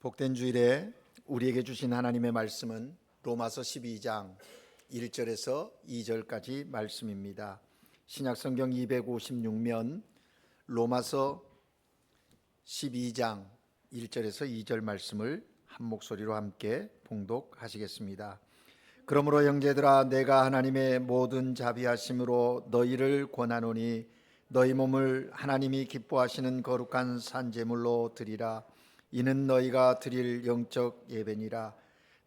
복된 주일에 우리에게 주신 하나님의 말씀은 로마서 12장 1절에서 2절까지 말씀입니다. 신약성경 256면 로마서 12장 1절에서 2절 말씀을 한 목소리로 함께 봉독하시겠습니다. 그러므로 형제들아, 내가 하나님의 모든 자비하심으로 너희를 권하노니 너희 몸을 하나님이 기뻐하시는 거룩한 산제물로 드리라. 이는 너희가 드릴 영적 예배니라.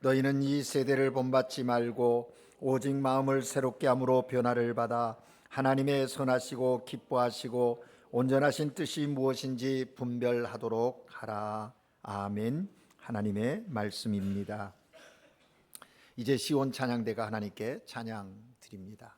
너희는 이 세대를 본받지 말고 오직 마음을 새롭게 함으로 변화를 받아 하나님의 선하시고 기뻐하시고 온전하신 뜻이 무엇인지 분별하도록 하라. 아멘. 하나님의 말씀입니다. 이제 시온 찬양대가 하나님께 찬양 드립니다.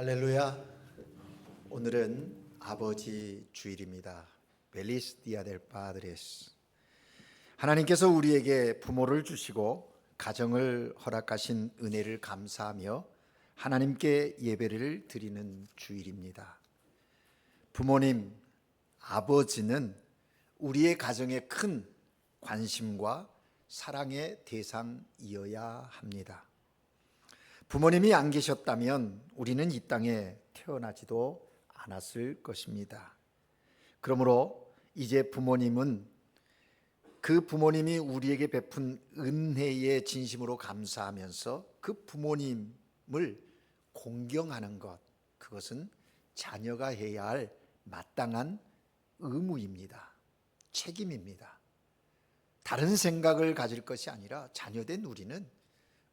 할렐루야. 오늘은 아버지 주일입니다. 벨리스 디아 델 파드레스. 하나님께서 우리에게 부모를 주시고 가정을 허락하신 은혜를 감사하며 하나님께 예배를 드리는 주일입니다. 부모님, 아버지는 우리의 가정에 큰 관심과 사랑의 대상이어야 합니다. 부모님이 안 계셨다면 우리는 이 땅에 태어나지도 않았을 것입니다. 그러므로 이제 부모님은 그 부모님이 우리에게 베푼 은혜에 진심으로 감사하면서 그 부모님을 공경하는 것, 그것은 자녀가 해야 할 마땅한 의무입니다. 책임입니다. 다른 생각을 가질 것이 아니라 자녀된 우리는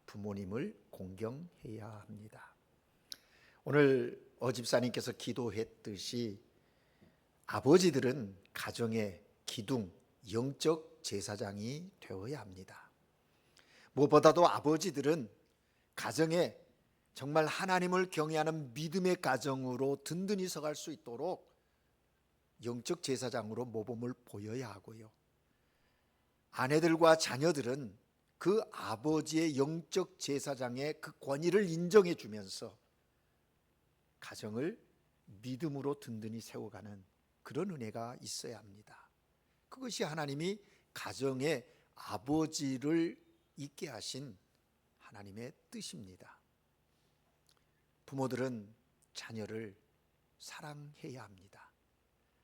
부모님을 공경해야 합니다. 오늘 어집사님께서 기도했듯이 아버지들은 가정의 기둥, 영적 제사장이 되어야 합니다. 무엇보다도 아버지들은 가정에 정말 하나님을 경외하는 믿음의 가정으로 든든히 서갈 수 있도록 영적 제사장으로 모범을 보여야 하고요. 아내들과 자녀들은 그 아버지의 영적 제사장의 그 권위를 인정해 주면서 가정을 믿음으로 든든히 세워가는 그런 은혜가 있어야 합니다. 그것이 하나님이 가정의 아버지를 있게 하신 하나님의 뜻입니다. 부모들은 자녀를 사랑해야 합니다.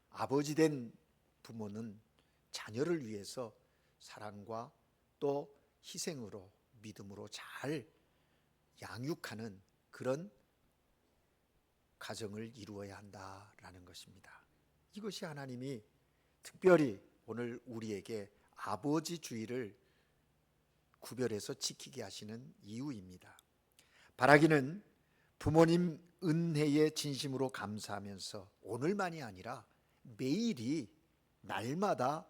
아버지 된 부모는 자녀를 위해서 사랑과 또 희생으로 믿음으로 잘 양육하는 그런 가정을 이루어야 한다라는 것입니다. 이것이 하나님이 특별히 오늘 우리에게 아버지주의를 구별해서 지키게 하시는 이유입니다. 바라기는 부모님 은혜에 진심으로 감사하면서 오늘만이 아니라 매일이 날마다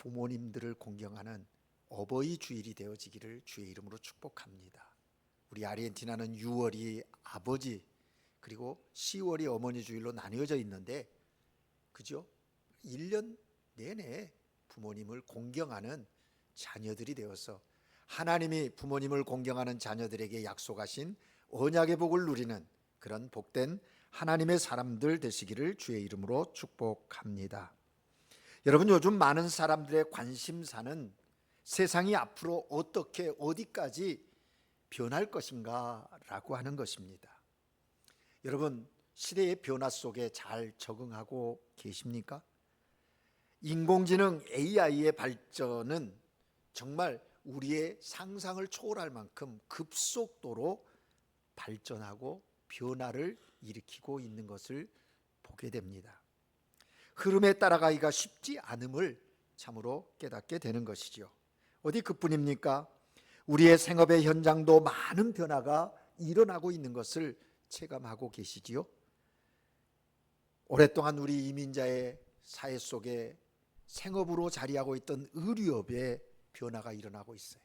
부모님들을 공경하는 어버이 주일이 되어지기를 주의 이름으로 축복합니다. 우리 아르헨티나는 6월이 아버지 그리고 10월이 어머니 주일로 나뉘어져 있는데 그죠? 1년 내내 부모님을 공경하는 자녀들이 되어서 하나님이 부모님을 공경하는 자녀들에게 약속하신 언약의 복을 누리는 그런 복된 하나님의 사람들 되시기를 주의 이름으로 축복합니다. 여러분, 요즘 많은 사람들의 관심사는 세상이 앞으로 어떻게 어디까지 변할 것인가 라고 하는 것입니다. 여러분, 시대의 변화 속에 잘 적응하고 계십니까? 인공지능 AI의 발전은 정말 우리의 상상을 초월할 만큼 급속도로 발전하고 변화를 일으키고 있는 것을 보게 됩니다. 흐름에 따라가기가 쉽지 않음을 참으로 깨닫게 되는 것이죠. 어디 그뿐입니까? 우리의 생업의 현장도 많은 변화가 일어나고 있는 것을 체감하고 계시지요. 오랫동안 우리 이민자의 사회 속에 생업으로 자리하고 있던 의류업에 변화가 일어나고 있어요.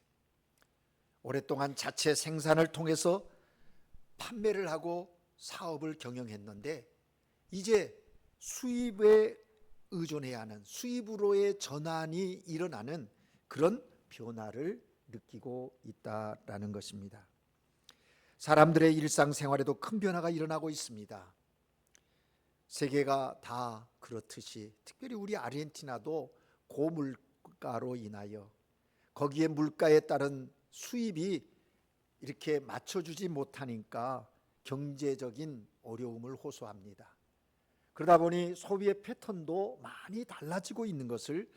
오랫동안 자체 생산을 통해서 판매를 하고 사업을 경영했는데 이제 수입에 의존해야 하는 수입으로의 전환이 일어나는 그런 변화를 느끼고 있다라는 것입니다. 사람들의 일상생활에도 큰 변화가 일어나고 있습니다. 세계가 다 그렇듯이 특별히 우리 아르헨티나도 고물가로 인하여 거기에 물가에 따른 수입이 이렇게 맞춰주지 못하니까 경제적인 어려움을 호소합니다. 그러다 보니 소비의 패턴도 많이 달라지고 있는 것을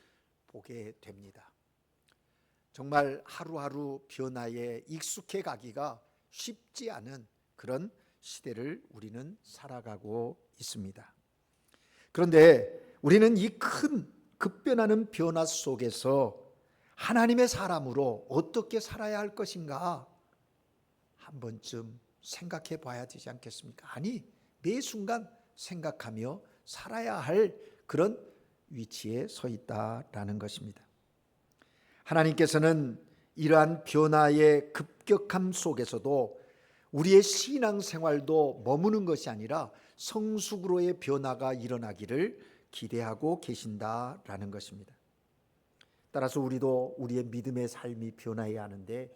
보게 됩니다. 정말 하루하루 변화에 익숙해 가기가 쉽지 않은 그런 시대를 우리는 살아가고 있습니다. 그런데 우리는 이 큰 급변하는 변화 속에서 하나님의 사람으로 어떻게 살아야 할 것인가 한 번쯤 생각해 봐야 되지 않겠습니까? 아니, 매 순간 생각하며 살아야 할 그런 위치에 서 있다라는 것입니다. 하나님께서는 이러한 변화의 급격함 속에서도 우리의 신앙생활도 머무는 것이 아니라 성숙으로의 변화가 일어나기를 기대하고 계신다라는 것입니다. 따라서 우리도 우리의 믿음의 삶이 변화해야 하는데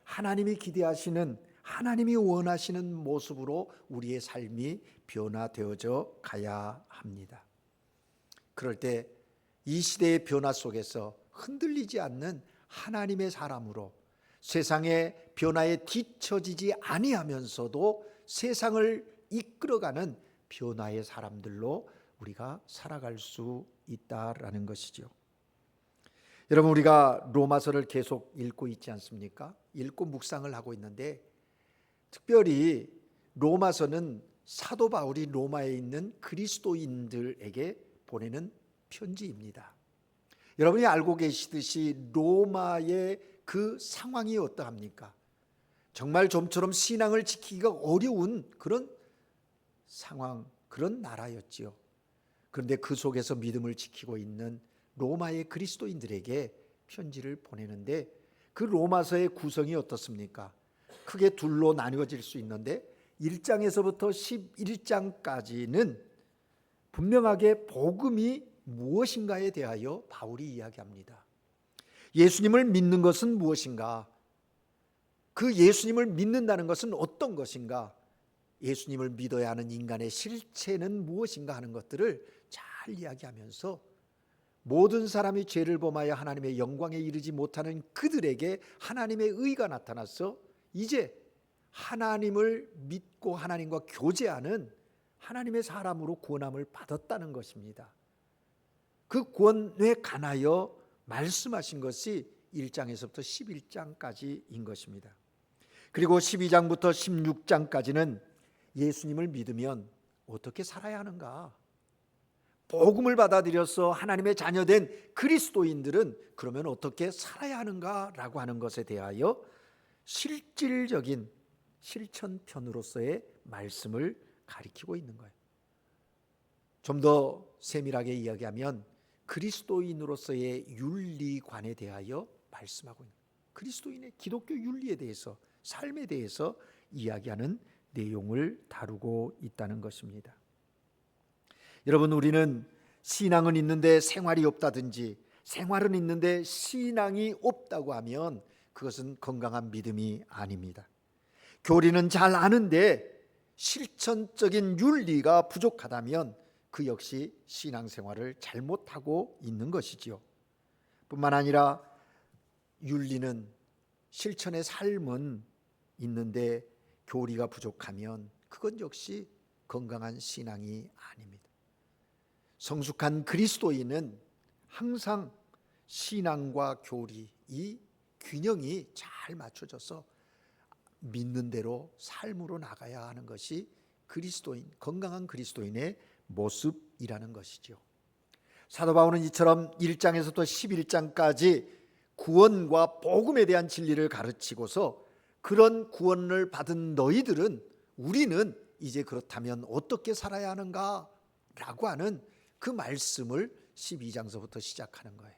하나님이 기대하시는 하나님이 원하시는 모습으로 우리의 삶이 변화되어져 가야 합니다. 그럴 때 이 시대의 변화 속에서 흔들리지 않는 하나님의 사람으로 세상의 변화에 뒤처지지 아니하면서도 세상을 이끌어가는 변화의 사람들로 우리가 살아갈 수 있다라는 것이죠. 여러분, 우리가 로마서를 계속 읽고 있지 않습니까? 읽고 묵상을 하고 있는데 특별히 로마서는 사도 바울이 로마에 있는 그리스도인들에게 보내는 편지입니다. 여러분이 알고 계시듯이 로마의 그 상황이 어떠합니까? 정말 좀처럼 신앙을 지키기가 어려운 그런 상황, 그런 나라였지요. 그런데 그 속에서 믿음을 지키고 있는 로마의 그리스도인들에게 편지를 보내는데 그 로마서의 구성이 어떻습니까? 크게 둘로 나뉘어질 수 있는데 1장에서부터 11장까지는 분명하게 복음이 무엇인가에 대하여 바울이 이야기합니다. 예수님을 믿는 것은 무엇인가? 그 예수님을 믿는다는 것은 어떤 것인가? 예수님을 믿어야 하는 인간의 실체는 무엇인가 하는 것들을 잘 이야기하면서 모든 사람이 죄를 범하여 하나님의 영광에 이르지 못하는 그들에게 하나님의 의가 나타나서 이제 하나님을 믿고 하나님과 교제하는 하나님의 사람으로 구원함을 받았다는 것입니다. 그 구원에 관하여 말씀하신 것이 1장에서부터 11장까지인 것입니다. 그리고 12장부터 16장까지는 예수님을 믿으면 어떻게 살아야 하는가, 복음을 받아들여서 하나님의 자녀된 그리스도인들은 그러면 어떻게 살아야 하는가라고 하는 것에 대하여 실질적인 실천편으로서의 말씀을 가리키고 있는 거예요. 좀 더 세밀하게 이야기하면 그리스도인으로서의 윤리관에 대하여 말씀하고 있는, 그리스도인의 기독교 윤리에 대해서, 삶에 대해서 이야기하는 내용을 다루고 있다는 것입니다. 여러분, 우리는 신앙은 있는데 생활이 없다든지 생활은 있는데 신앙이 없다고 하면 그것은 건강한 믿음이 아닙니다. 교리는 잘 아는데 실천적인 윤리가 부족하다면 그 역시 신앙생활을 잘못하고 있는 것이지요. 뿐만 아니라 윤리는, 실천의 삶은 있는데 교리가 부족하면 그건 역시 건강한 신앙이 아닙니다. 성숙한 그리스도인은 항상 신앙과 교리, 이 균형이 잘 맞춰져서 믿는 대로 삶으로 나가야 하는 것이 그리스도인, 건강한 그리스도인의 모습이라는 것이죠. 사도 바울은 이처럼 1장에서부터 11장까지 구원과 복음에 대한 진리를 가르치고서 그런 구원을 받은 너희들은, 우리는 이제 그렇다면 어떻게 살아야 하는가 라고 하는 그 말씀을 12장서부터 시작하는 거예요.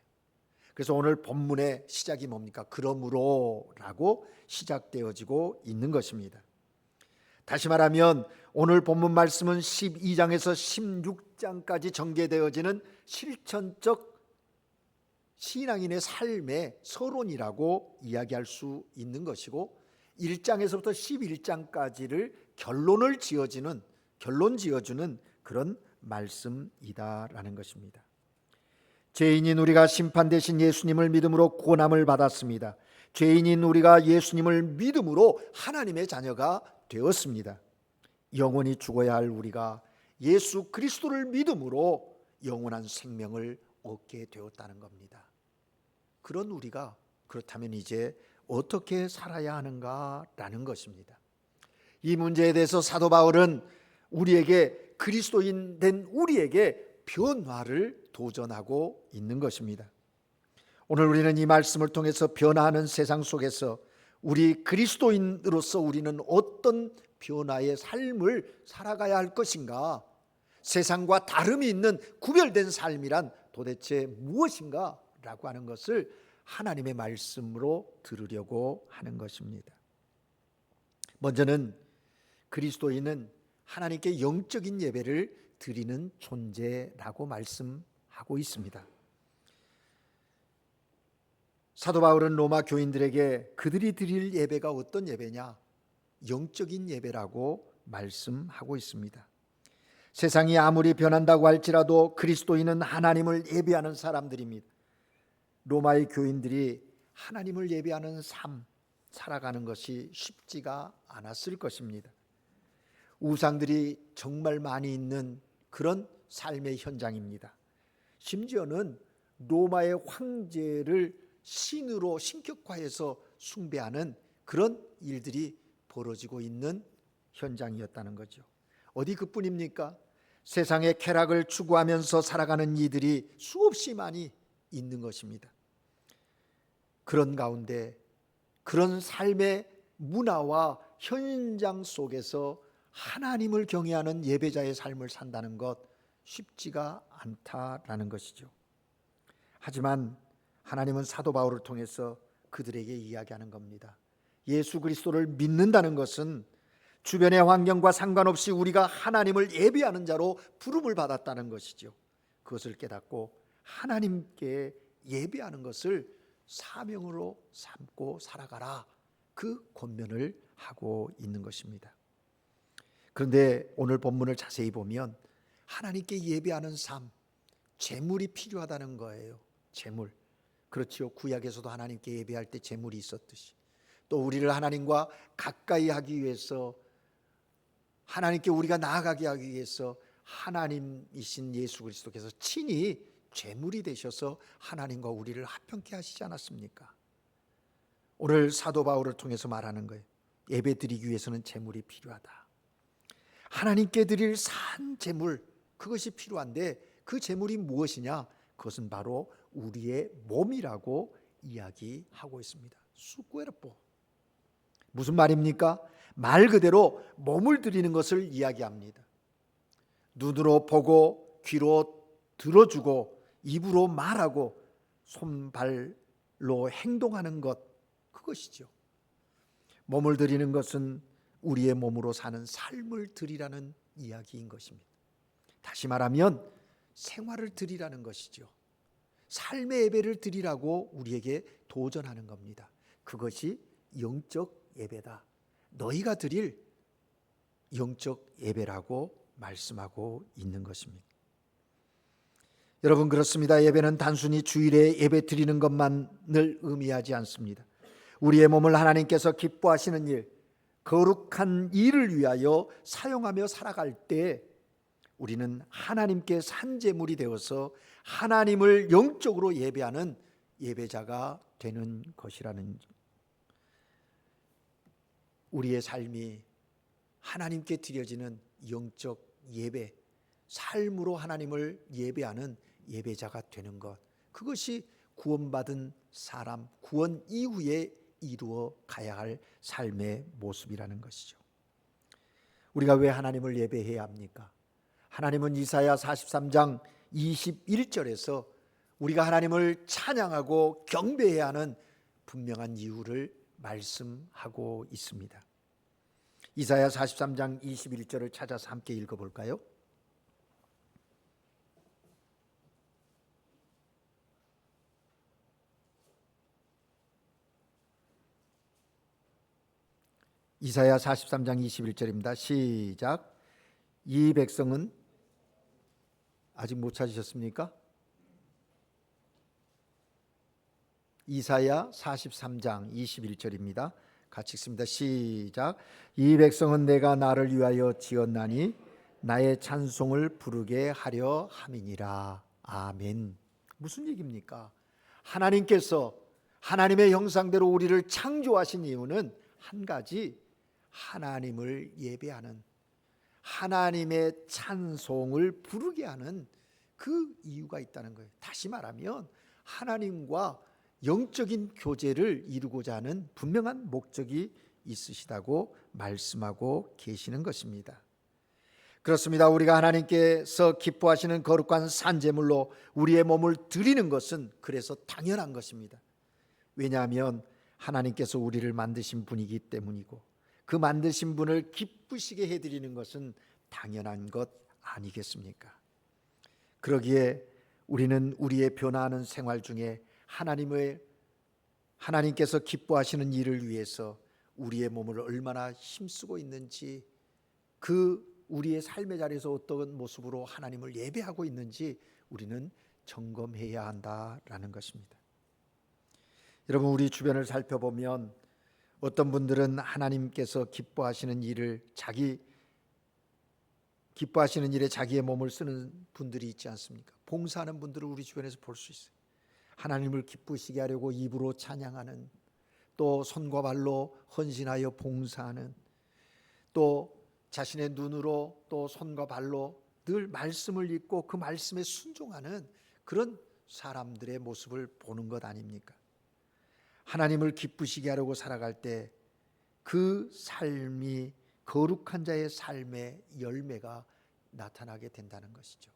그래서 오늘 본문의 시작이 뭡니까? 그러므로 라고 시작되어지고 있는 것입니다. 다시 말하면 오늘 본문 말씀은 12장에서 16장까지 전개되어지는 실천적 신앙인의 삶의 서론이라고 이야기할 수 있는 것이고, 1장에서부터 11장까지를 결론 지어주는 그런 말씀이다라는 것입니다. 죄인인 우리가 심판 대신 예수님을 믿음으로 구원함을 받았습니다. 죄인인 우리가 예수님을 믿음으로 하나님의 자녀가 되었습니다. 영원히 죽어야 할 우리가 예수 그리스도를 믿음으로 영원한 생명을 얻게 되었다는 겁니다. 그런 우리가 그렇다면 이제 어떻게 살아야 하는가라는 것입니다. 이 문제에 대해서 사도 바울은 우리에게, 그리스도인 된 우리에게 변화를 도전하고 있는 것입니다. 오늘 우리는 이 말씀을 통해서 변화하는 세상 속에서 우리 그리스도인으로서 우리는 어떤 변화의 삶을 살아가야 할 것인가, 세상과 다름이 있는 구별된 삶이란 도대체 무엇인가 라고 하는 것을 하나님의 말씀으로 들으려고 하는 것입니다. 먼저는 그리스도인은 하나님께 영적인 예배를 드리는 존재라고 말씀하고 있습니다. 사도 바울은 로마 교인들에게 그들이 드릴 예배가 어떤 예배냐? 영적인 예배라고 말씀하고 있습니다. 세상이 아무리 변한다고 할지라도 그리스도인은 하나님을 예배하는 사람들입니다. 로마의 교인들이 하나님을 예배하는 삶 살아가는 것이 쉽지가 않았을 것입니다. 우상들이 정말 많이 있는 그런 삶의 현장입니다. 심지어는 로마의 황제를 신으로 신격화해서 숭배하는 그런 일들이 벌어지고 있는 현장이었다는 거죠. 어디 그뿐입니까? 세상의 쾌락을 추구하면서 살아가는 이들이 수없이 많이 있는 것입니다. 그런 가운데 그런 삶의 문화와 현장 속에서 하나님을 경외하는 예배자의 삶을 산다는 것 쉽지가 않다라는 것이죠. 하지만 하나님은 사도 바울을 통해서 그들에게 이야기하는 겁니다. 예수 그리스도를 믿는다는 것은 주변의 환경과 상관없이 우리가 하나님을 예배하는 자로 부름을 받았다는 것이죠. 그것을 깨닫고 하나님께 예배하는 것을 사명으로 삼고 살아가라, 그 권면을 하고 있는 것입니다. 그런데 오늘 본문을 자세히 보면 하나님께 예배하는 삶, 제물이 필요하다는 거예요. 제물. 그렇지요. 구약에서도 하나님께 예배할 때 제물이 있었듯이 또 우리를 하나님과 가까이 하기 위해서, 하나님께 우리가 나아가게 하기 위해서 하나님이신 예수 그리스도께서 친히 제물이 되셔서 하나님과 우리를 합병케 하시지 않았습니까? 오늘 사도 바울을 통해서 말하는 거예요. 예배 드리기 위해서는 제물이 필요하다. 하나님께 드릴 산 제물, 그것이 필요한데 그 제물이 무엇이냐? 그것은 바로 우리의 몸이라고 이야기하고 있습니다. Su cuerpo. 무슨 말입니까? 말 그대로 몸을 드리는 것을 이야기합니다. 눈으로 보고 귀로 들어주고 입으로 말하고 손발로 행동하는 것, 그것이죠. 몸을 드리는 것은 우리의 몸으로 사는 삶을 드리라는 이야기인 것입니다. 다시 말하면 생활을 드리라는 것이죠. 삶의 예배를 드리라고 우리에게 도전하는 겁니다. 그것이 영적 예배다. 너희가 드릴 영적 예배라고 말씀하고 있는 것입니다. 여러분, 그렇습니다. 예배는 단순히 주일에 예배 드리는 것만을 의미하지 않습니다. 우리의 몸을 하나님께서 기뻐하시는 일, 거룩한 일을 위하여 사용하며 살아갈 때 우리는 하나님께 산 제물이 되어서 하나님을 영적으로 예배하는 예배자가 되는 것이라는, 우리의 삶이 하나님께 드려지는 영적 예배, 삶으로 하나님을 예배하는 예배자가 되는 것, 그것이 구원받은 사람, 구원 이후에 이루어 가야 할 삶의 모습이라는 것이죠. 우리가 왜 하나님을 예배해야 합니까? 하나님은 이사야 43장 21절에서 우리가 하나님을 찬양하고 경배해야 하는 분명한 이유를 말씀하고 있습니다. 이사야 43장 21절을 찾아서 함께 읽어볼까요? 이사야 43장 21절입니다. 시작. 이 백성은, 아직 못 찾으셨습니까? 이사야 43장 21절입니다. 같이 읽습니다. 시작. 이 백성은 내가 나를 위하여 지었나니 나의 찬송을 부르게 하려 함이니라. 아멘. 무슨 얘기입니까? 하나님께서 하나님의 형상대로 우리를 창조하신 이유는 한 가지, 하나님을 예배하는, 하나님의 찬송을 부르게 하는 그 이유가 있다는 거예요. 다시 말하면 하나님과 영적인 교제를 이루고자 하는 분명한 목적이 있으시다고 말씀하고 계시는 것입니다. 그렇습니다. 우리가 하나님께서 기뻐하시는 거룩한 산제물로 우리의 몸을 드리는 것은 그래서 당연한 것입니다. 왜냐하면 하나님께서 우리를 만드신 분이기 때문이고, 그 만드신 분을 기쁘시게 해드리는 것은 당연한 것 아니겠습니까? 그러기에 우리는 우리의 변화하는 생활 중에 하나님께서 기뻐하시는 일을 위해서 우리의 몸을 얼마나 힘쓰고 있는지, 그 우리의 삶의 자리에서 어떤 모습으로 하나님을 예배하고 있는지 우리는 점검해야 한다라는 것입니다. 여러분, 우리 주변을 살펴보면 어떤 분들은 하나님께서 기뻐하시는 일에 자기의 몸을 쓰는 분들이 있지 않습니까? 봉사하는 분들을 우리 주변에서 볼 수 있어요. 하나님을 기쁘시게 하려고 입으로 찬양하는, 또 손과 발로 헌신하여 봉사하는, 또 자신의 눈으로 또 손과 발로 늘 말씀을 읽고 그 말씀에 순종하는 그런 사람들의 모습을 보는 것 아닙니까? 하나님을 기쁘시게 하려고 살아갈 때 그 삶이 거룩한 자의 삶의 열매가 나타나게 된다는 것이죠.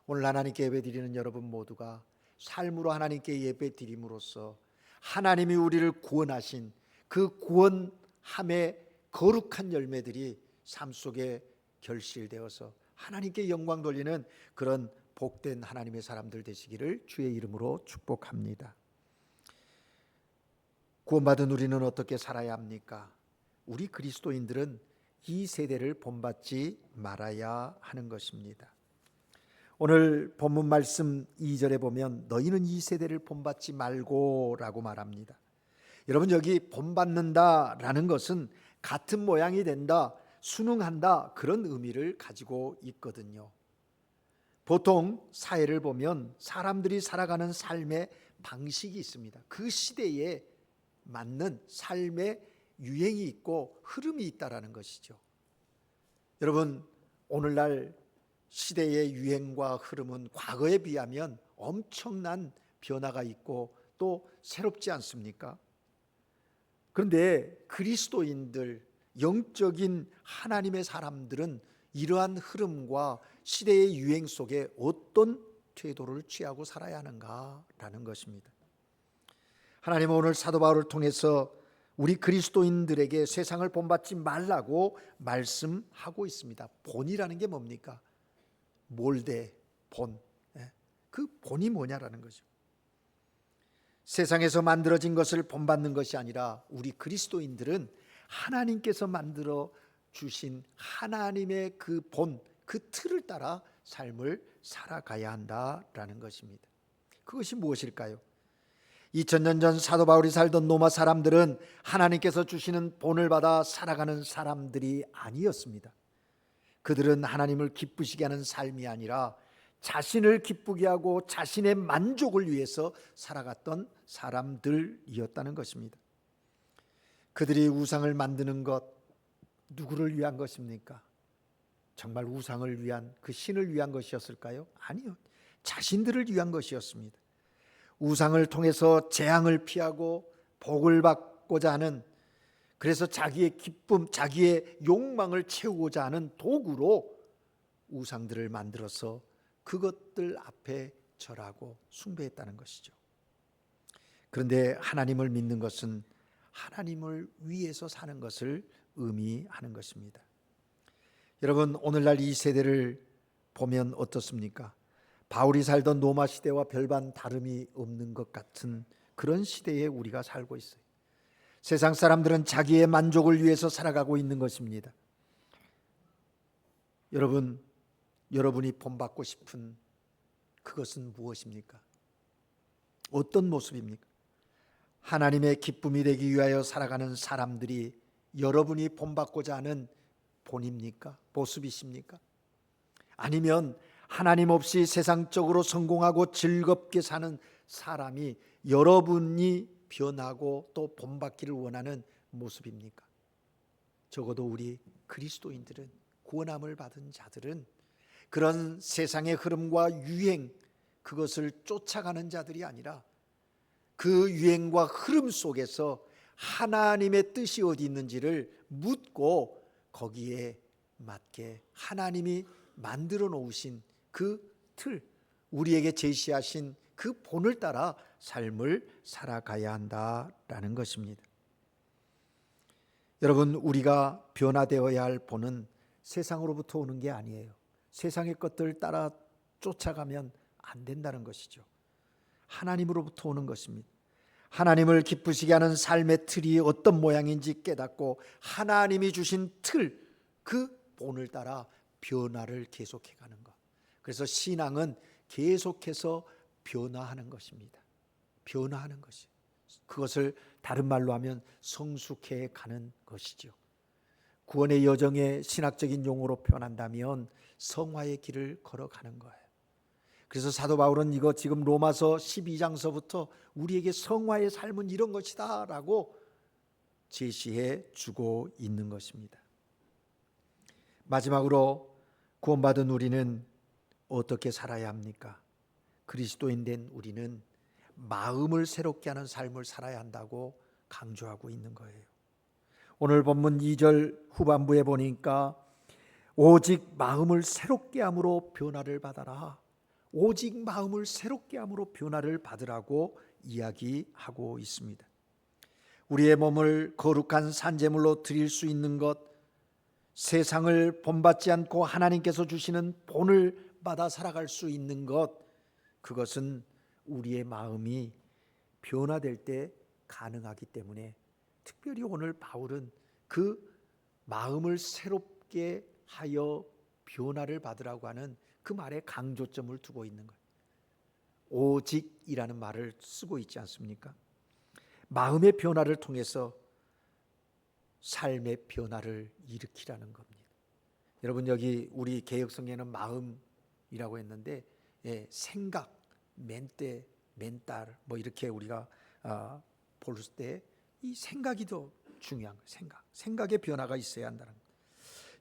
오늘 하나님께 예배드리는 여러분 모두가 삶으로 하나님께 예배드림으로써 하나님이 우리를 구원하신 그 구원함의 거룩한 열매들이 삶 속에 결실되어서 하나님께 영광 돌리는 그런 복된 하나님의 사람들 되시기를 주의 이름으로 축복합니다. 구원받은 우리는 어떻게 살아야 합니까? 우리 그리스도인들은 이 세대를 본받지 말아야 하는 것입니다. 오늘 본문 말씀 2절에 보면 너희는 이 세대를 본받지 말고 라고 말합니다. 여러분, 여기 본받는다라는 것은 같은 모양이 된다, 순응한다, 그런 의미를 가지고 있거든요. 보통 사회를 보면 사람들이 살아가는 삶의 방식이 있습니다. 그 시대에 맞는 삶의 유행이 있고 흐름이 있다라는 것이죠. 여러분, 오늘날 시대의 유행과 흐름은 과거에 비하면 엄청난 변화가 있고 또 새롭지 않습니까? 그런데 그리스도인들, 영적인 하나님의 사람들은 이러한 흐름과 시대의 유행 속에 어떤 태도를 취하고 살아야 하는가라는 것입니다. 하나님은 오늘 사도 바울을 통해서 우리 그리스도인들에게 세상을 본받지 말라고 말씀하고 있습니다. 본이라는 게 뭡니까? 몰대, 본. 그 본이 뭐냐라는 거죠. 세상에서 만들어진 것을 본받는 것이 아니라 우리 그리스도인들은 하나님께서 만들어 주신 하나님의 그 본, 그 틀을 따라 삶을 살아가야 한다라는 것입니다. 그것이 무엇일까요? 2000년 전 사도 바울이 살던 로마 사람들은 하나님께서 주시는 본을 받아 살아가는 사람들이 아니었습니다. 그들은 하나님을 기쁘시게 하는 삶이 아니라 자신을 기쁘게 하고 자신의 만족을 위해서 살아갔던 사람들이었다는 것입니다. 그들이 우상을 만드는 것, 누구를 위한 것입니까? 정말 우상을 위한, 그 신을 위한 것이었을까요? 아니요. 자신들을 위한 것이었습니다. 우상을 통해서 재앙을 피하고 복을 받고자 하는, 그래서 자기의 기쁨, 자기의 욕망을 채우고자 하는 도구로 우상들을 만들어서 그것들 앞에 절하고 숭배했다는 것이죠. 그런데 하나님을 믿는 것은 하나님을 위해서 사는 것을 의미하는 것입니다. 여러분, 오늘날 이 세대를 보면 어떻습니까? 바울이 살던 로마 시대와 별반 다름이 없는 것 같은 그런 시대에 우리가 살고 있어요. 세상 사람들은 자기의 만족을 위해서 살아가고 있는 것입니다. 여러분이 본받고 싶은 그것은 무엇입니까? 어떤 모습입니까? 하나님의 기쁨이 되기 위하여 살아가는 사람들이 여러분이 본받고자 하는 본입니까? 모습이십니까? 아니면 하나님 없이 세상적으로 성공하고 즐겁게 사는 사람이 여러분이 변하고 또 본받기를 원하는 모습입니까? 적어도 우리 그리스도인들은, 구원함을 받은 자들은 그런 세상의 흐름과 유행, 그것을 쫓아가는 자들이 아니라 그 유행과 흐름 속에서 하나님의 뜻이 어디 있는지를 묻고 거기에 맞게 하나님이 만들어 놓으신 그 틀, 우리에게 제시하신 그 본을 따라 삶을 살아가야 한다라는 것입니다. 여러분, 우리가 변화되어야 할 본은 세상으로부터 오는 게 아니에요. 세상의 것들 따라 쫓아가면 안 된다는 것이죠. 하나님으로부터 오는 것입니다. 하나님을 기쁘시게 하는 삶의 틀이 어떤 모양인지 깨닫고 하나님이 주신 틀, 그 본을 따라 변화를 계속해 가는 것. 그래서 신앙은 계속해서 변화하는 것입니다. 변화하는 것이, 그것을 다른 말로 하면 성숙해 가는 것이죠. 구원의 여정의 신학적인 용어로 표현한다면 성화의 길을 걸어가는 거예요. 그래서 사도 바울은 이거 지금 로마서 12장서부터 우리에게 성화의 삶은 이런 것이다 라고 제시해 주고 있는 것입니다. 마지막으로 구원받은 우리는 어떻게 살아야 합니까? 그리스도인 된 우리는 마음을 새롭게 하는 삶을 살아야 한다고 강조하고 있는 거예요. 오늘 본문 2절 후반부에 보니까 오직 마음을 새롭게 함으로 변화를 받아라. 오직 마음을 새롭게 함으로 변화를 받으라고 이야기하고 있습니다. 우리의 몸을 거룩한 산제물로 드릴 수 있는 것, 세상을 본받지 않고 하나님께서 주시는 본을 받아 살아갈 수 있는 것, 그것은 우리의 마음이 변화될 때 가능하기 때문에 특별히 오늘 바울은 그 마음을 새롭게 하여 변화를 받으라고 하는 그 말에 강조점을 두고 있는 거예요. 오직이라는 말을 쓰고 있지 않습니까? 마음의 변화를 통해서 삶의 변화를 일으키라는 겁니다. 여러분, 여기 우리 개역성경에는 마음 마음이라고 했는데, 생각, 멘때, 멘탈 뭐 이렇게 우리가 볼 때 이 생각이 더 중요한 거예요. 생각의 변화가 있어야 한다는 거예요.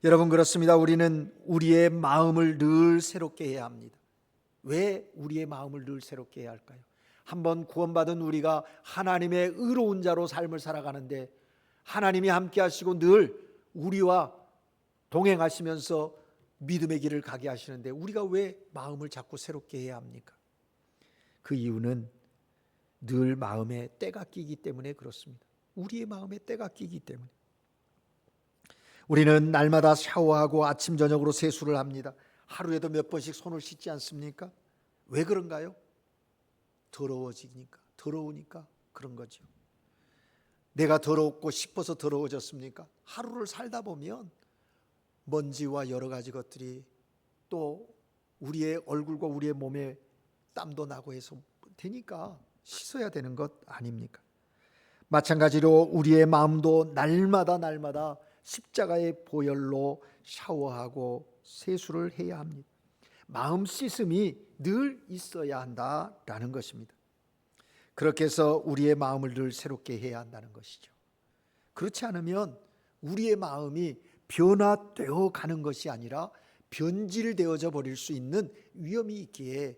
여러분, 그렇습니다. 우리는 우리의 마음을 늘 새롭게 해야 합니다. 왜 우리의 마음을 늘 새롭게 해야 할까요? 한번 구원받은 우리가 하나님의 의로운 자로 삶을 살아가는데 하나님이 함께 하시고 늘 우리와 동행하시면서 믿음의 길을 가게 하시는데 우리가 왜 마음을 자꾸 새롭게 해야 합니까? 그 이유는 늘 마음에 때가 끼기 때문에 그렇습니다. 우리의 마음에 때가 끼기 때문에. 우리는 날마다 샤워하고 아침 저녁으로 세수를 합니다. 하루에도 몇 번씩 손을 씻지 않습니까? 왜 그런가요? 더러우니까 그런 거죠. 내가 더럽고 싶어서 더러워졌습니까? 하루를 살다 보면 먼지와 여러 가지 것들이 또 우리의 얼굴과 우리의 몸에 땀도 나고 해서 되니까 씻어야 되는 것 아닙니까? 마찬가지로 우리의 마음도 날마다 십자가의 보혈로 샤워하고 세수를 해야 합니다. 마음 씻음이 늘 있어야 한다라는 것입니다. 그렇게 해서 우리의 마음을 늘 새롭게 해야 한다는 것이죠. 그렇지 않으면 우리의 마음이 변화되어 가는 것이 아니라 변질되어져 버릴 수 있는 위험이 있기에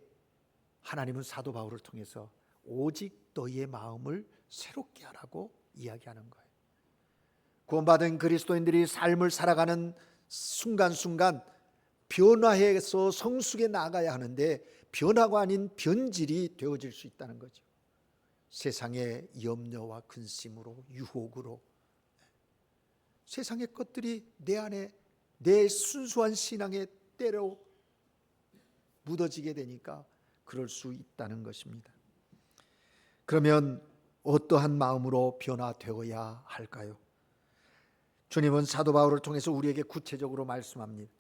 하나님은 사도 바울을 통해서 오직 너희의 마음을 새롭게 하라고 이야기하는 거예요. 구원받은 그리스도인들이 삶을 살아가는 순간순간 변화해서 성숙에 나아가야 하는데 변화가 아닌 변질이 되어질 수 있다는 거죠. 세상의 염려와 근심으로, 유혹으로 세상의 것들이 내 안에 내 순수한 신앙의 때로 묻어지게 되니까 그럴 수 있다는 것입니다. 그러면 어떠한 마음으로 변화되어야 할까요? 주님은 사도 바울을 통해서 우리에게 구체적으로 말씀합니다.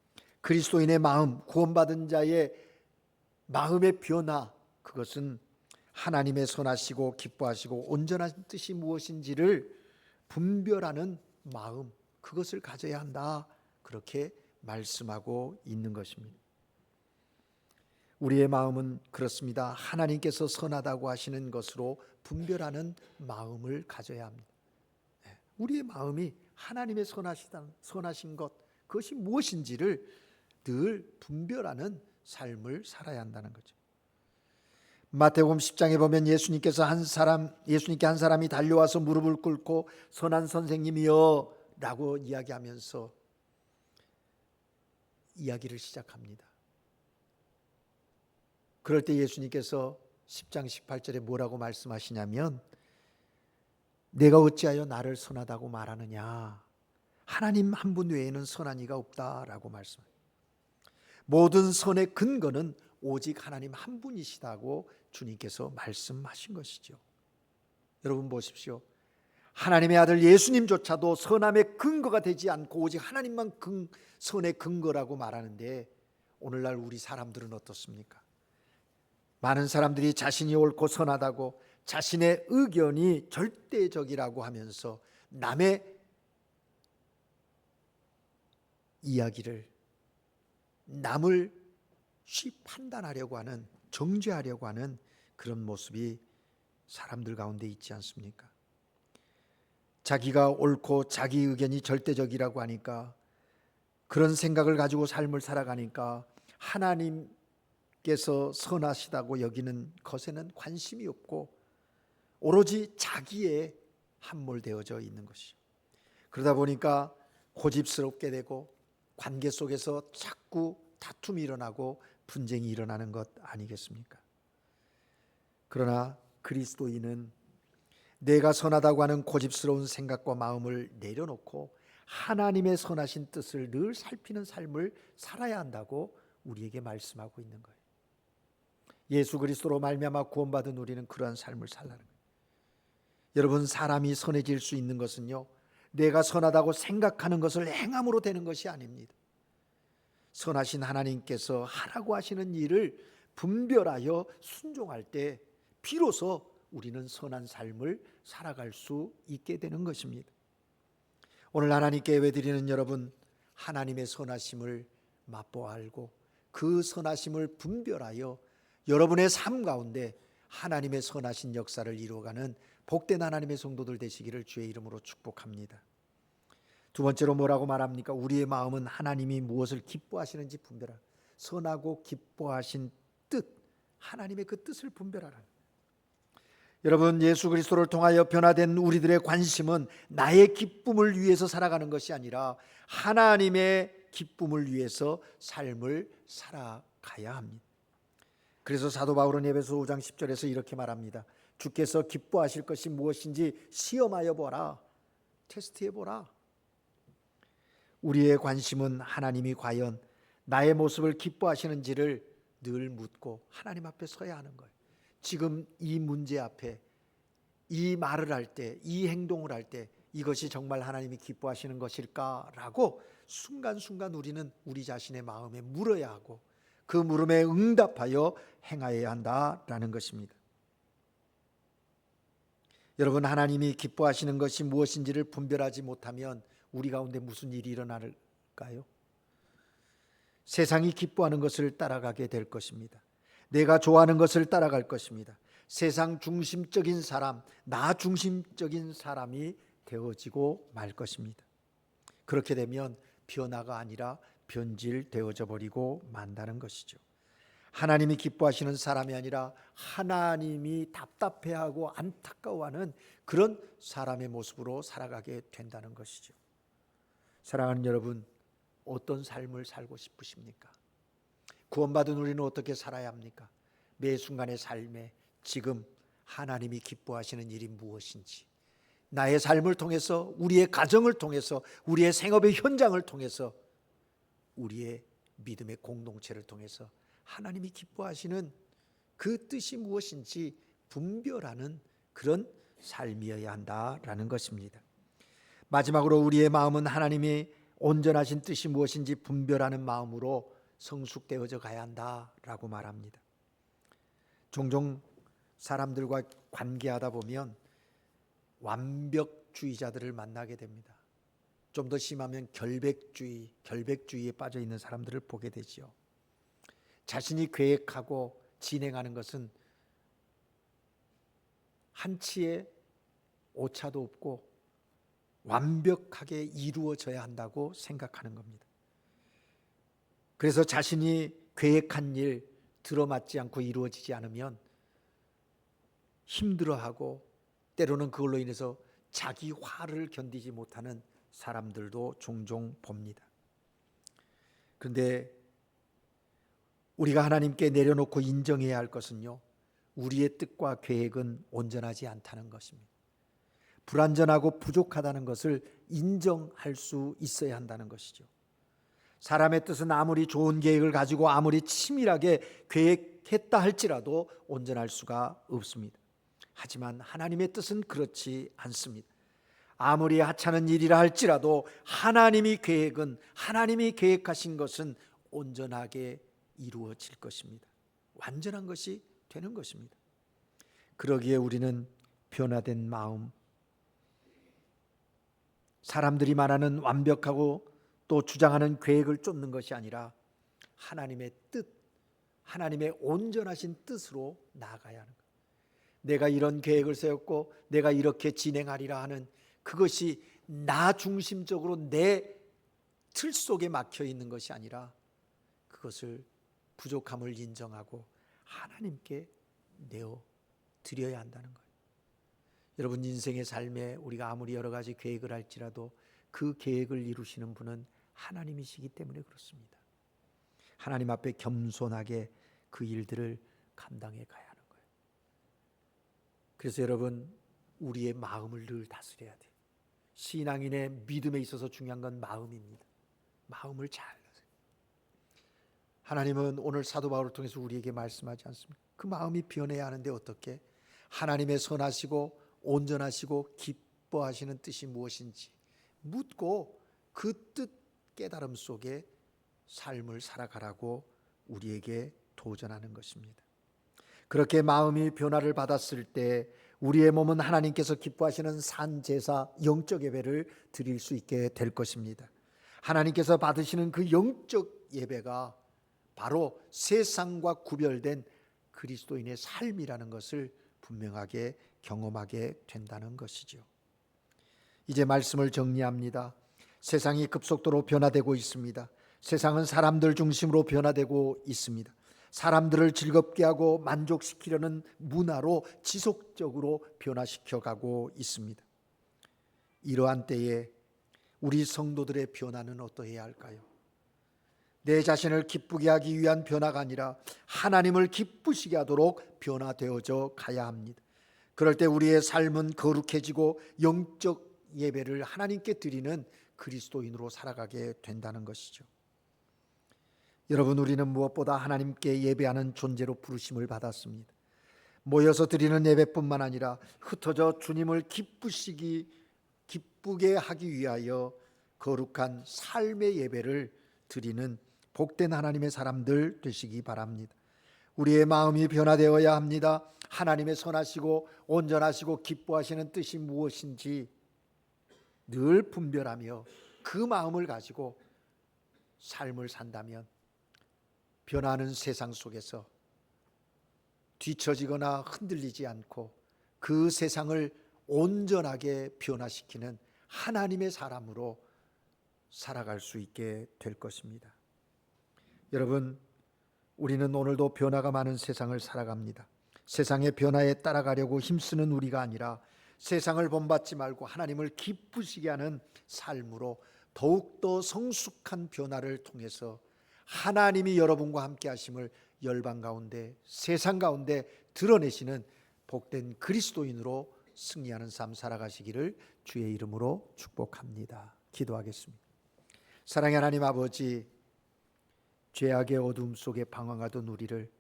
그리스도인의 마음, 구원받은 자의 마음의 변화, 그것은 하나님의 선하시고 기뻐하시고 온전한 뜻이 무엇인지를 분별하는 마음, 그것을 가져야 한다, 그렇게 말씀하고 있는 것입니다. 우리의 마음은 그렇습니다. 하나님께서 선하다고 하시는 것으로 분별하는 마음을 가져야 합니다. 우리의 마음이 하나님의 선하신 것, 그것이 무엇인지를 늘 분별하는 삶을 살아야 한다는 거죠. 마태복음 10장에 보면 예수님께 한 사람이 달려와서 무릎을 꿇고 선한 선생님이여 라고 이야기하면서 이야기를 시작합니다. 그럴 때 예수님께서 10장 18절에 뭐라고 말씀하시냐면, 내가 어찌하여 나를 선하다고 말하느냐, 하나님 한 분 외에는 선한 이가 없다라고 말씀합니다. 모든 선의 근거는 오직 하나님 한 분이시다고 주님께서 말씀하신 것이죠. 여러분 보십시오. 하나님의 아들 예수님조차도 선함의 근거가 되지 않고 오직 하나님만 선의 근거라고 말하는데, 오늘날 우리 사람들은 어떻습니까? 많은 사람들이 자신이 옳고 선하다고 자신의 의견이 절대적이라고 하면서 남의 이야기를, 남을 쉽게 판단하려고 하는, 정죄하려고 하는 그런 모습이 사람들 가운데 있지 않습니까? 자기가 옳고 자기 의견이 절대적이라고 하니까, 그런 생각을 가지고 삶을 살아가니까 하나님께서 선하시다고 여기는 것에는 관심이 없고 오로지 자기에 함몰되어져 있는 것이죠. 그러다 보니까 고집스럽게 되고 관계 속에서 자꾸 다툼이 일어나고 분쟁이 일어나는 것 아니겠습니까? 그러나 그리스도인은 내가 선하다고 하는 고집스러운 생각과 마음을 내려놓고 하나님의 선하신 뜻을 늘 살피는 삶을 살아야 한다고 우리에게 말씀하고 있는 거예요. 예수 그리스도로 말미암아 구원받은 우리는 그러한 삶을 살라는 거예요. 여러분, 사람이 선해질 수 있는 것은요, 내가 선하다고 생각하는 것을 행함으로 되는 것이 아닙니다. 선하신 하나님께서 하라고 하시는 일을 분별하여 순종할 때 비로소 우리는 선한 삶을 살아갈 수 있게 되는 것입니다. 오늘 하나님께 예배드리는 여러분, 하나님의 선하심을 맛보아 알고 그 선하심을 분별하여 여러분의 삶 가운데 하나님의 선하신 역사를 이루어가는 복된 하나님의 성도들 되시기를 주의 이름으로 축복합니다. 두 번째로 뭐라고 말합니까? 우리의 마음은 하나님이 무엇을 기뻐하시는지 분별하라. 선하고 기뻐하신 뜻, 하나님의 그 뜻을 분별하라. 여러분, 예수 그리스도를 통하여 변화된 우리들의 관심은 나의 기쁨을 위해서 살아가는 것이 아니라 하나님의 기쁨을 위해서 삶을 살아가야 합니다. 그래서 사도 바울은 에베소 5장 10절에서 이렇게 말합니다. 주께서 기뻐하실 것이 무엇인지 시험하여 보라. 테스트해 보라. 우리의 관심은 하나님이 과연 나의 모습을 기뻐하시는지를 늘 묻고 하나님 앞에 서야 하는 거예요. 지금 이 문제 앞에 이 말을 할 때, 이 행동을 할 때 이것이 정말 하나님이 기뻐하시는 것일까라고 순간순간 우리는 우리 자신의 마음에 물어야 하고 그 물음에 응답하여 행하여야 한다라는 것입니다. 여러분, 하나님이 기뻐하시는 것이 무엇인지를 분별하지 못하면 우리 가운데 무슨 일이 일어날까요? 세상이 기뻐하는 것을 따라가게 될 것입니다. 내가 좋아하는 것을 따라갈 것입니다. 세상 중심적인 사람, 나 중심적인 사람이 되어지고 말 것입니다. 그렇게 되면 변화가 아니라 변질되어져 버리고 만다는 것이죠. 하나님이 기뻐하시는 사람이 아니라 하나님이 답답해하고 안타까워하는 그런 사람의 모습으로 살아가게 된다는 것이죠. 사랑하는 여러분, 어떤 삶을 살고 싶으십니까? 구원받은 우리는 어떻게 살아야 합니까? 매 순간의 삶에 지금 하나님이 기뻐하시는 일이 무엇인지, 나의 삶을 통해서, 우리의 가정을 통해서, 우리의 생업의 현장을 통해서, 우리의 믿음의 공동체를 통해서 하나님이 기뻐하시는 그 뜻이 무엇인지 분별하는 그런 삶이어야 한다라는 것입니다. 마지막으로 우리의 마음은 하나님이 온전하신 뜻이 무엇인지 분별하는 마음으로 성숙되어져 가야 한다라고 말합니다. 종종 사람들과 관계하다 보면 완벽주의자들을 만나게 됩니다. 좀 더 심하면 결백주의에 빠져 있는 사람들을 보게 되지요. 자신이 계획하고 진행하는 것은 한치의 오차도 없고 완벽하게 이루어져야 한다고 생각하는 겁니다. 그래서 자신이 계획한 일 들어맞지 않고 이루어지지 않으면 힘들어하고 때로는 그걸로 인해서 자기 화를 견디지 못하는 사람들도 종종 봅니다. 그런데 우리가 하나님께 내려놓고 인정해야 할 것은요, 우리의 뜻과 계획은 온전하지 않다는 것입니다. 불완전하고 부족하다는 것을 인정할 수 있어야 한다는 것이죠. 사람의 뜻은 아무리 좋은 계획을 가지고 아무리 치밀하게 계획했다 할지라도 온전할 수가 없습니다. 하지만 하나님의 뜻은 그렇지 않습니다. 아무리 하찮은 일이라 할지라도 하나님이 계획하신 것은 온전하게 이루어질 것입니다. 완전한 것이 되는 것입니다. 그러기에 우리는 변화된 마음, 사람들이 말하는 완벽하고 또 주장하는 계획을 쫓는 것이 아니라 하나님의 뜻, 하나님의 온전하신 뜻으로 나아가야 하는 것. 내가 이런 계획을 세웠고 내가 이렇게 진행하리라 하는 그것이 나 중심적으로 내 틀 속에 막혀 있는 것이 아니라 그것을 부족함을 인정하고 하나님께 내어 드려야 한다는 거예요. 여러분, 인생의 삶에 우리가 아무리 여러 가지 계획을 할지라도 그 계획을 이루시는 분은 하나님이시기 때문에 그렇습니다. 하나님 앞에 겸손하게 그 일들을 감당해 가야 하는 거예요. 그래서 여러분, 우리의 마음을 늘 다스려야 돼요. 신앙인의 믿음에 있어서 중요한 건 마음입니다. 마음을 잘 다스려요. 하나님은 오늘 사도 바울을 통해서 우리에게 말씀하지 않습니까? 그 마음이 변해야 하는데 어떻게? 하나님의 선하시고 온전하시고 기뻐하시는 뜻이 무엇인지 묻고 그 뜻 깨달음 속에 삶을 살아가라고 우리에게 도전하는 것입니다. 그렇게 마음이 변화를 받았을 때 우리의 몸은 하나님께서 기뻐하시는 산제사 영적 예배를 드릴 수 있게 될 것입니다. 하나님께서 받으시는 그 영적 예배가 바로 세상과 구별된 그리스도인의 삶이라는 것을 분명하게 경험하게 된다는 것이죠. 이제 말씀을 정리합니다. 세상이 급속도로 변화되고 있습니다. 세상은 사람들 중심으로 변화되고 있습니다. 사람들을 즐겁게 하고 만족시키려는 문화로 지속적으로 변화시켜 가고 있습니다. 이러한 때에 우리 성도들의 변화는 어떠해야 할까요? 내 자신을 기쁘게 하기 위한 변화가 아니라 하나님을 기쁘시게 하도록 변화되어져 가야 합니다. 그럴 때 우리의 삶은 거룩해지고 영적 예배를 하나님께 드리는 그리스도인으로 살아가게 된다는 것이죠. 여러분, 우리는 무엇보다 하나님께 예배하는 존재로 부르심을 받았습니다. 모여서 드리는 예배뿐만 아니라 흩어져 주님을 기쁘게 하기 위하여 거룩한 삶의 예배를 드리는 복된 하나님의 사람들 되시기 바랍니다. 우리의 마음이 변화되어야 합니다. 하나님의 선하시고 온전하시고 기뻐하시는 뜻이 무엇인지 늘 분별하며 그 마음을 가지고 삶을 산다면 변하는 세상 속에서 뒤처지거나 흔들리지 않고 그 세상을 온전하게 변화시키는 하나님의 사람으로 살아갈 수 있게 될 것입니다. 여러분, 우리는 오늘도 변화가 많은 세상을 살아갑니다. 세상의 변화에 따라가려고 힘쓰는 우리가 아니라 세상을 본받지 말고 하나님을 기쁘시게 하는 삶으로 더욱더 성숙한 변화를 통해서 하나님이 여러분과 함께 하심을 열방 가운데 세상 가운데 드러내시는 복된 그리스도인으로 승리하는 삶 살아가시기를 주의 이름으로 축복합니다. 기도하겠습니다. 사랑의 하나님 아버지, 죄악의 어둠 속에 방황하던 우리를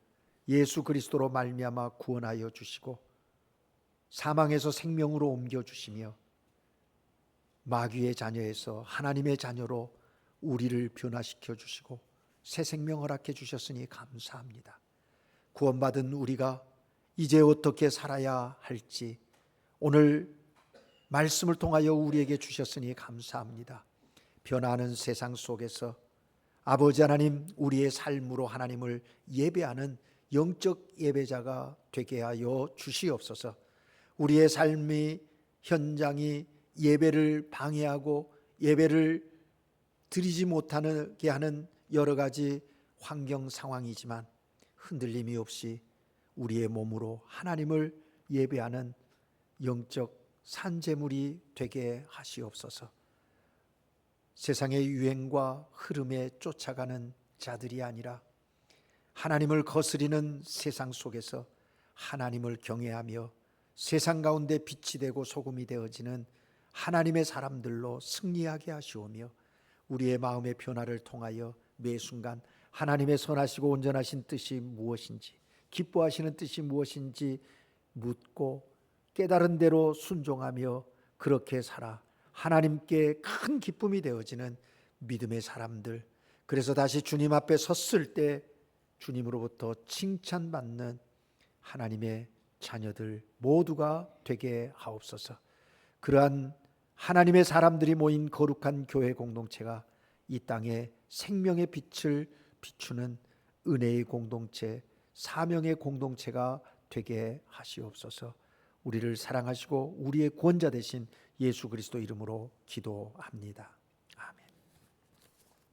예수 그리스도로 말미암아 구원하여 주시고 사망에서 생명으로 옮겨주시며 마귀의 자녀에서 하나님의 자녀로 우리를 변화시켜 주시고 새 생명 허락해 주셨으니 감사합니다. 구원받은 우리가 이제 어떻게 살아야 할지 오늘 말씀을 통하여 우리에게 주셨으니 감사합니다. 변화하는 세상 속에서 아버지 하나님, 우리의 삶으로 하나님을 예배하는 영적 예배자가 되게 하여 주시옵소서. 우리의 삶이 현장이 예배를 방해하고 예배를 드리지 못하게 하는 여러 가지 환경 상황이지만 흔들림이 없이 우리의 몸으로 하나님을 예배하는 영적 산재물이 되게 하시옵소서. 세상의 유행과 흐름에 쫓아가는 자들이 아니라 하나님을 거스리는 세상 속에서 하나님을 경외하며 세상 가운데 빛이 되고 소금이 되어지는 하나님의 사람들로 승리하게 하시오며 우리의 마음의 변화를 통하여 매 순간 하나님의 선하시고 온전하신 뜻이 무엇인지 기뻐하시는 뜻이 무엇인지 묻고 깨달은 대로 순종하며 그렇게 살아 하나님께 큰 기쁨이 되어지는 믿음의 사람들, 그래서 다시 주님 앞에 섰을 때 주님으로부터 칭찬받는 하나님의 자녀들 모두가 되게 하옵소서. 그러한 하나님의 사람들이 모인 거룩한 교회 공동체가 이 땅에 생명의 빛을 비추는 은혜의 공동체, 사명의 공동체가 되게 하시옵소서. 우리를 사랑하시고 우리의 구원자 되신 예수 그리스도 이름으로 기도합니다.